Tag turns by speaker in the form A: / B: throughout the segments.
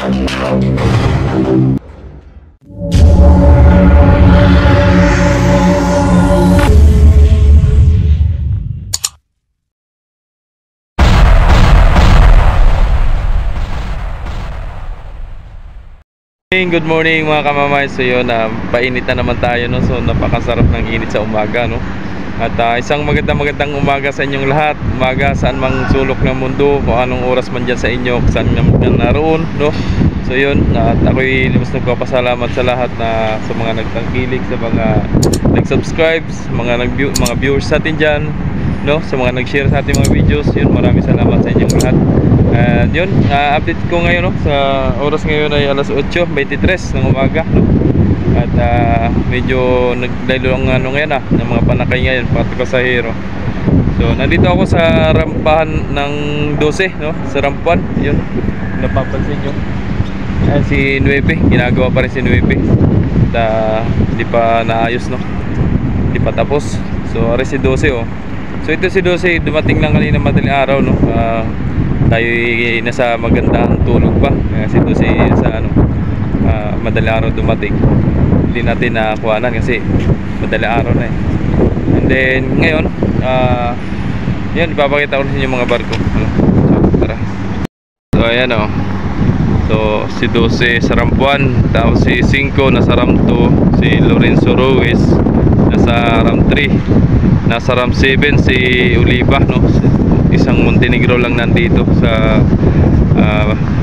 A: Good morning mga kamamay. So yun, painit na naman tayo, no? So napakasarap ng init sa umaga, no? At isang magandang umaga sa inyong lahat. Umaga saan mang sulok ng mundo, kung anong oras man dyan sa inyo, kung saan man naroon, no? So yun, at ako'y limos nagpapasalamat sa lahat na sa mga nagtangkilik, sa mga nag-subscribe, mga viewers natin dyan, no? Sa mga nag-share sa ating mga videos. Yun, maraming salamat sa inyong lahat. And yun, update ko ngayon, no? Sa oras ngayon ay alas 8:23 ng umaga, no? At medyo naglaylo ang ngayon ng mga panakay ngayon, pasahero. So nandito ako sa rampahan ng 12, no? Sa rampuan, yun, napapansin nyo. Ayan si 9, ginagawa pa rin si 9. At hindi pa naayos, no? Hindi pa tapos. So ari si 12, oh. So ito si 12, dumating lang kanina madaling araw, no? Tayo nasa magandang tulog pa kasi doon sa madaling araw dumating, hindi natin nakuhanan kasi madaling araw na eh. And then ngayon yan, ipapakita ko sa inyo mga barko, ano? So tara. So ayan, oh. So si 12 sa rampuan, tapos si 5 nasa ram 2, si Lorenzo Ruiz nasa ram 3, nasa ram 7 si Oliva, no? Isang Montenegro lang nandito sa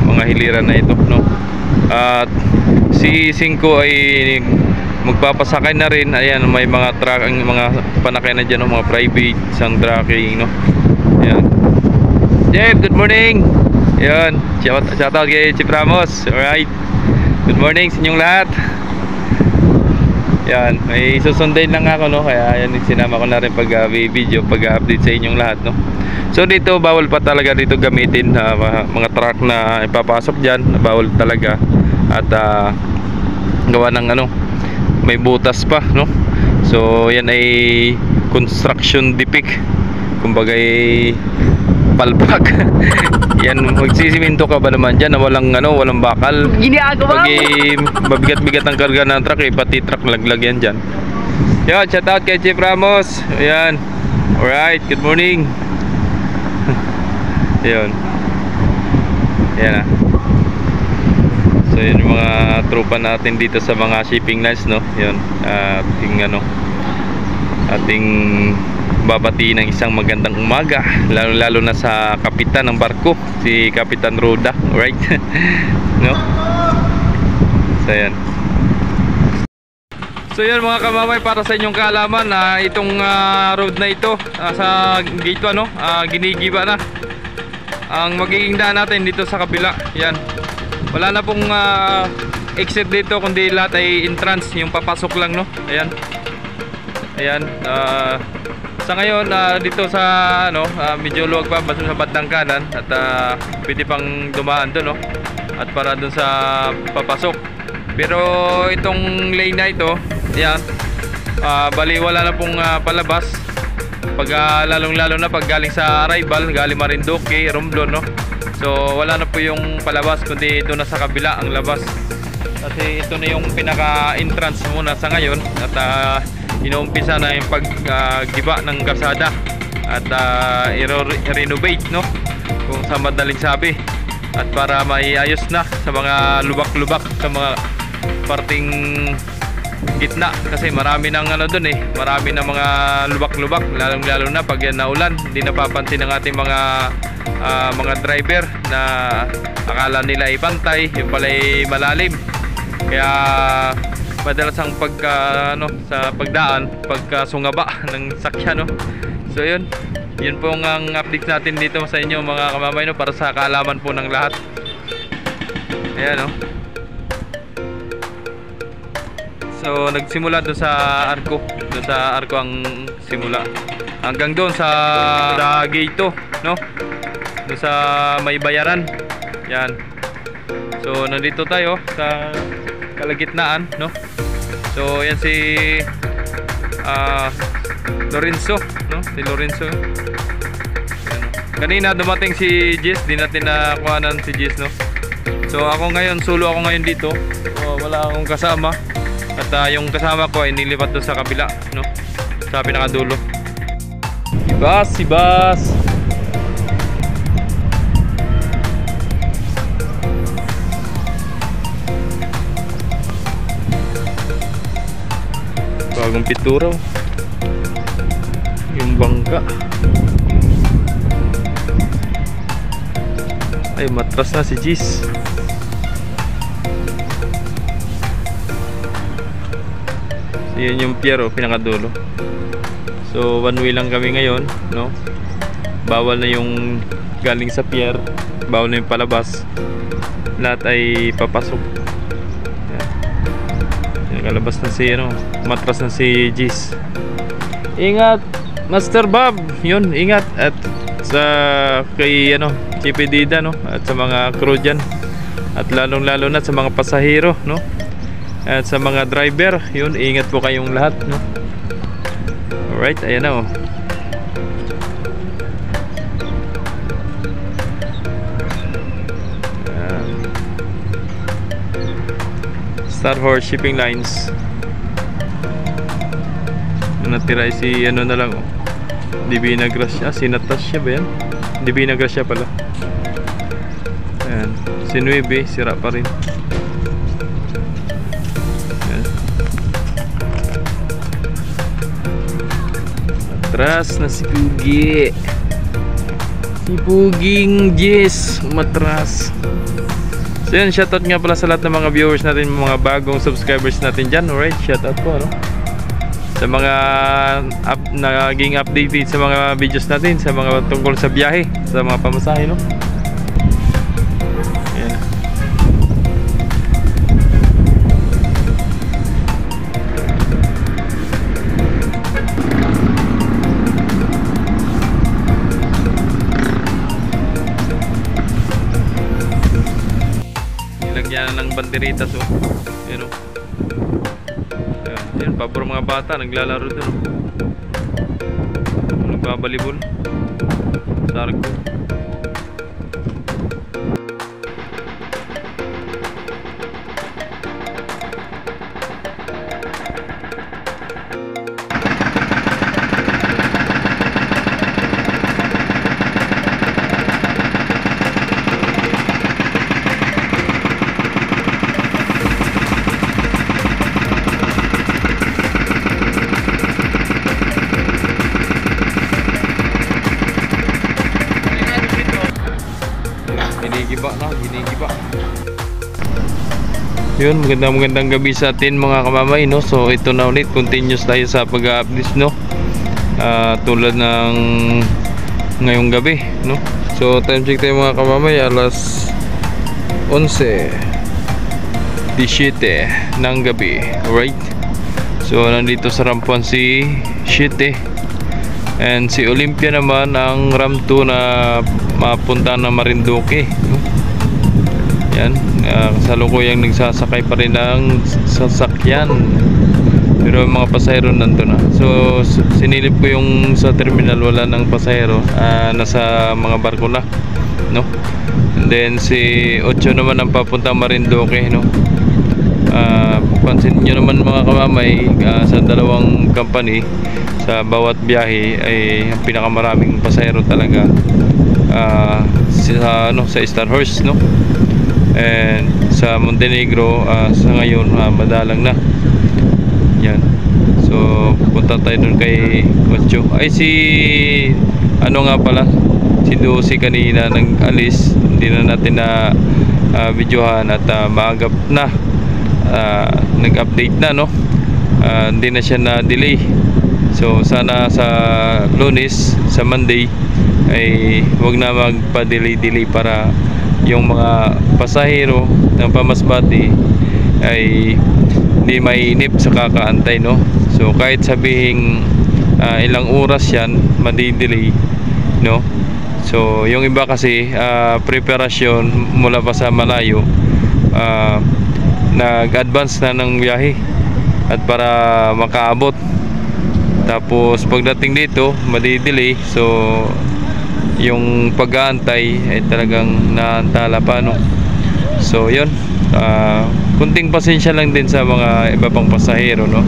A: mga hiliran na ito, no? At si 5 ay magpapasakay na rin. Ayan, may mga truck, mga panakay na dyan, no? Mga private, isang trucking, no? Ayan. Jeff, good morning. Ayan, shout out kay Chief Ramos. Alright, good morning sa inyong lahat. Yan, may susundin lang ako, no? Kaya yan, sinama ko na rin pag video, pag-update sa inyong lahat, no? So dito bawal pa talaga dito gamitin mga truck na ipapasok dyan, bawal talaga. At gawa ng ano, may butas pa, no? So yan ay construction defect, kumbaga palpak. Yan, magsisiminto ka ba naman dyan na walang ano, walang bakal. Pag mabigat-bigat ang karga ng truck, pati truck laglag yan dyan. Yan, shout out kay Chief Ramos. Ayan, alright, good morning. Yun. Yan, so yun yung mga tropa natin dito sa mga shipping lines, no? Yun, ating babati ng isang magandang umaga, lalo na sa kapitan ng barko, si Kapitan Roda, right? No? So yan. So yan mga kamamay, para sa inyong kaalaman na itong road na ito sa gate 1, no? Ginigiba na ang magiging daan natin dito sa kabila. Yan, wala na pong exit dito, kundi lahat ay entrance, yung papasok lang, no? Ayan. Ayan, sa ngayon dito sa ano, medyo luwag pa basta sa bandang kanan, at pwede pang dumaan doon, no? At para doon sa papasok. Pero itong lane na ito, yan, bali wala na pong palabas pag lalong-lalo na pag galing sa arrival, galing Marinduque, Romblon, no? So wala na po yung palabas, kundi doon na sa kabila ang labas. Kasi ito na yung pinaka-entrance muna sa ngayon, at inuumpisa na yung paggiba ng kalsada at i-renovate, no? Kung sa madaling sabi, at para maiayos na sa mga lubak-lubak, sa mga parting gitna, kasi marami ng ano dun eh, marami ng mga lubak-lubak, lalong-lalo na pag yan naulan. Hindi napapansin ng ating mga driver na akala nila ay pantay, yung pala ay malalim. Kaya madalas ang sa pagdaan, pagkasungaba ng sakyan, no? So yun po ang update natin dito sa inyo mga kamamay, no? Para sa kaalaman po ng lahat. Ayan, no? So nagsimula doon sa arko, ang simula hanggang doon sa gate 2, no? Doon sa may bayaran. Yan. So nandito tayo sa kalagitnaan, no? So yan si Lorenzo, no? Si Lorenzo. Yan. Kanina dumating si Jess, di natin nakuhanan si Jess, no? So ako ngayon, solo ako ngayon dito. So, wala akong kasama. At yung kasama ko ay nilipat doon sa kabila, no? Sa pinakadulo. Si Bas. Bagong pituro. Yung bangka. Ay, matras na si Gis. So, yun yung pier, pinakadulo. So one way lang kami ngayon, no? Bawal na yung galing sa pier, bawal na yung palabas. Lahat ay papasok. Nakalabas na si matras na si Gis. Ingat Master Bob, yun, ingat. At sa kay Chipidida, no? At sa mga crew dyan. At lalong lalo na sa mga pasahero, no? At sa mga driver, yun, ingat po kayong lahat, no? Alright, ayan na, Star Horse Shipping Lines. Natira si na lang, Divina Gracia. Si Natasha ba yan? Divina Gracia pala. Ayan. Si Nueve, sira pa rin. Ayan. Matras na si Pugi. Si Puging Gis matras. So yun, shoutout nga pala sa lahat ng mga viewers natin, mga bagong subscribers natin dyan. Alright, shoutout po, no? Sa mga naging updated sa mga videos natin, sa mga tungkol sa biyahe, sa mga pamasahe, no? Ayan. Nilagyan na ng banderitas, oh. Ayan, oh. Yan, pabor mga bata naglalaro doon. Nagbabalibol. Sargo. Ginigiba. Yun, magandang gabi sa atin mga kamamay, no? So ito na ulit, continuous tayo sa pag-update, no? Tulad ng ngayong gabi, no? So time check tayo mga kamamay, alas 11:17 ng gabi. Alright. So nandito sa Rampuan si Shite and si Olympia naman ang Ram 2 na mapunta na Marinduque, no? Yan, kasalukuyang nagsasakay pa rin ng sasakyan, pero mga pasahero nandun na. So sinilip ko yung sa terminal, wala ng pasahero, nasa mga barko na, no? And then si Ocho naman ang papunta Marinduque, no? Pansin nyo naman mga kamamay, sa dalawang company, sa bawat biyahe ay pinakamaraming pasahero talaga sa Star Horse, no? And sa Montenegro sa ngayon madalang na. Yan. So punta tayo dun kay Ocho. Ay si nga pala, si Dosi kanina nang alis, hindi na natin na videohan at maagap na nag-update na, no? Hindi na siya na delay. So sana sa Lunes, sa Monday ay wag na magpa-delay para yung mga pasahero ng pamasbati ay hindi mainip sa kakaantay, no? So kahit sabihin ilang oras yan madi-delay, no? So yung iba kasi preparasyon mula pa sa malayo, nag-advance na ng biyahe at para makaabot, tapos pagdating dito madi-delay. So yung pag-aantay ay talagang naantala pa, no? So yun, kunting pasensya lang din sa mga iba pang pasahero, no.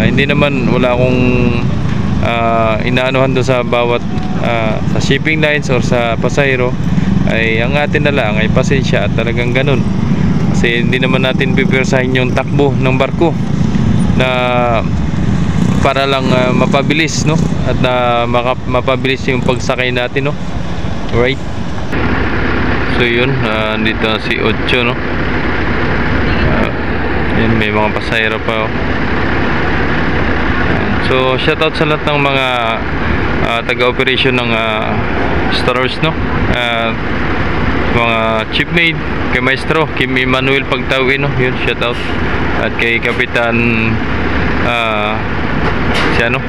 A: Hindi naman, wala akong inaanuhan doon sa bawat sa shipping lines or sa pasahero. Ay ang atin na lang ay pasensya at talagang ganun, kasi hindi naman natin pipirsahin yung takbo ng barko na para lang mapabilis, no, at mapabilis yung pagsakay natin, no. Right. So yun, dito na si Ocho, no. Yan, may mga pasahero pa, oh. So shoutout sa lahat ng mga taga-operation ng Star Wars, no. Mga chipmate, kay Maestro Kim Emmanuel Pagtawin, no. Yun, shoutout. At kay Kapitan si ano,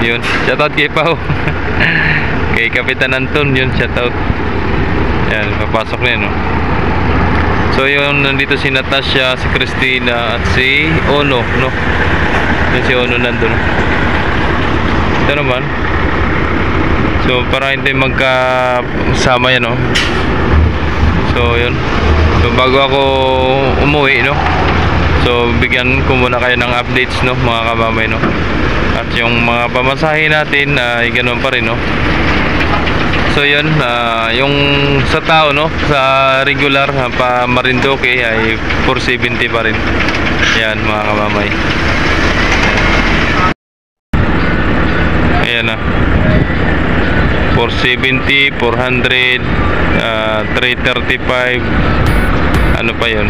A: yun, shoutout kay Pao. Kay Kapitan Anton, yun, shoutout. Yan, papasok na yun, no. So yun, nandito si Natasha, si Christina at si Ono, no. Yun, si Ono nandun. Ito naman. So para hindi magkasama yan, no. So yun, so bago ako umuwi, no, so bigyan ko muna kayo ng updates, no, mga kamamay, no. At yung mga pamasahe natin ay ganoon pa rin, no. So yun, yung sa tao, no, sa regular pa Marinduque ay 470 pa rin. Yan, mga kamamay. Ayan na, 470, 400, 335, ano pa yun,